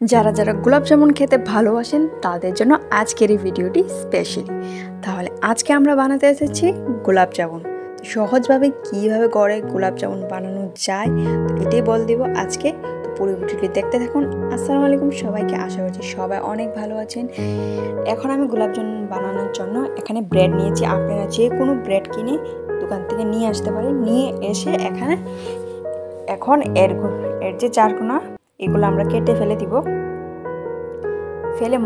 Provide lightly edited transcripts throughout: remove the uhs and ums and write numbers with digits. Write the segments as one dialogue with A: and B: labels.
A: যারা যারা গোলাপ জামুন খেতে ভালোবাসেন তাদের জন্য আজকের এই ভিডিওটি স্পেশালি। তাহলে আজকে আমরা বানাতে এসেছি গোলাপ জামুন। সহজভাবে কীভাবে ঘরে গোলাপ জামুন বানানো যায় তো এটাই বল দিব আজকে। তো পুরো ভিডিওটি দেখতে থাকুন। আসসালামু আলাইকুম সবাইকে, আশা করছি সবাই অনেক ভালো আছেন। এখন আমি গোলাপ জামুন বানানোর জন্য এখানে ব্রেড নিয়েছি। আপনারা যে কোনো ব্রেড কিনে দোকান থেকে নিয়ে আসতে পারেন। নিয়ে এসে এখন এর যে চারকোনা এগুলো আমরা কেটে ফেলে দিব। ফেলে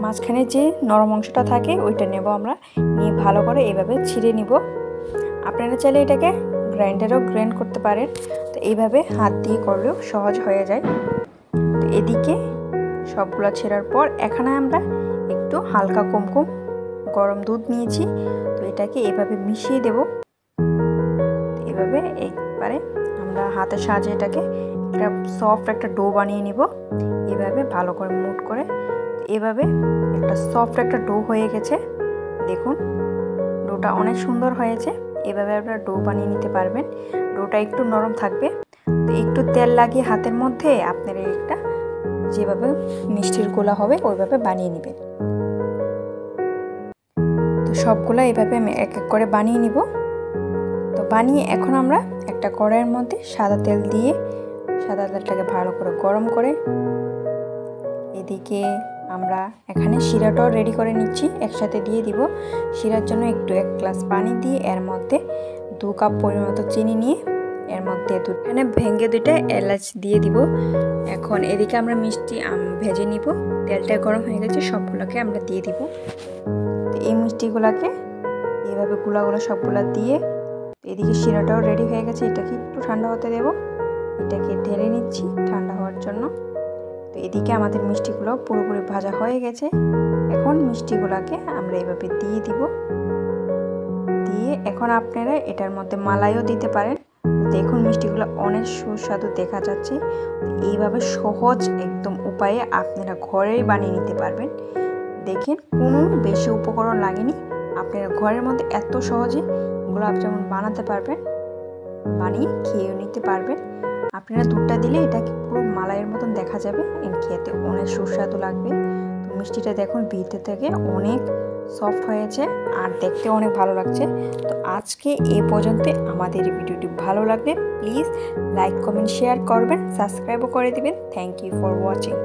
A: মাঝখানে যে নরম অংশটা থাকে ওইটা নেব আমরা, নিয়ে ভালো করে এইভাবে ছিঁড়ে নিব। আপনারা চাইলে এটাকে গ্রাইন্ডারেও গ্রাইন্ড করতে পারেন, তো এইভাবে হাত দিয়ে করলেও সহজ হয়ে যায়। তো এদিকে সবগুলো ছেঁড়ার পর এখানে আমরা একটু হালকা কুমকুম গরম দুধ নিয়েছি, তো এটাকে এইভাবে মিশিয়ে দেব। এইভাবে একবারে আমরা হাতের সাহায্যে এটাকে একটা সফট একটা ডো বানিয়ে নিব। এভাবে ভালো করে মুট করে এভাবে একটা সফট একটা ডো হয়ে গেছে। দেখুন ডোটা অনেক সুন্দর হয়েছে। এভাবে আপনারা ডো বানিয়ে নিতে পারবেন। ডোটা একটু নরম থাকবে, তো একটু তেল লাগিয়ে হাতের মধ্যে আপনারা একটা যেভাবে মিষ্টির গোলা হবে ওইভাবে বানিয়ে নেবেন। তো সবগুলা এভাবে আমি এক এক করে বানিয়ে নিব। তো বানিয়ে এখন আমরা একটা কড়াইয়ের মধ্যে সাদা তেল দিয়ে সাদা তেলটাকে ভালো করে গরম করে এদিকে আমরা এখানে শিরাটাও রেডি করে নিচ্ছি, একসাথে দিয়ে দিব। শিরার জন্য একটু 1 গ্লাস পানি দিয়ে এর মধ্যে 2 কাপ পরিমাণ চিনি নিয়ে এর মধ্যে এখানে ভেঙে 2টা এলাচ দিয়ে দিব। এখন এদিকে আমরা মিষ্টি ভেজে নিব। তেলটা গরম হয়ে গেছে, সবগুলোকে আমরা দিয়ে দিব। তো এই মিষ্টিগুলোকে এইভাবে গুলাগুলো সবগুলা দিয়ে এদিকে শিরাটাও রেডি হয়ে গেছে। এটাকে একটু ঠান্ডা হতে দেব। এটাকে ঢেলে নিচ্ছি ঠান্ডা হওয়ার জন্য। তো এদিকে আমাদের মিষ্টিগুলো পুরোপুরি ভাজা হয়ে গেছে। এখন মিষ্টিগুলোকে আমরা এইভাবে দিয়ে দিব। দিয়ে এখন আপনারা এটার মধ্যে মালাইও দিতে পারেন। দেখুন মিষ্টিগুলো অনেক সুস্বাদু দেখা যাচ্ছে। এইভাবে সহজ একদম উপায়ে আপনারা ঘরেই বানিয়ে নিতে পারবেন। দেখেন কোনো বেশি উপকরণ লাগেনি, আপনারা ঘরের মধ্যে এত সহজে গোলাপ জামুন বানাতে পারবেন, বানিয়ে খেয়েও নিতে পারবেন। আপনারা দুধটা দিলে এটাকে পুরো মালাইয়ের মতন দেখা যাবে, খেতে অনেক সুস্বাদু লাগবে। তো মিষ্টিটা দেখুন ভিতর থেকে অনেক সফট হয়েছে আর দেখতে অনেক ভালো লাগছে। তো আজকে এই পর্যন্ত। আমাদের এই ভিডিওটি ভালো লাগলে প্লিজ লাইক কমেন্ট শেয়ার করবেন, সাবস্ক্রাইবও করে দিবেন। Thank you for watching.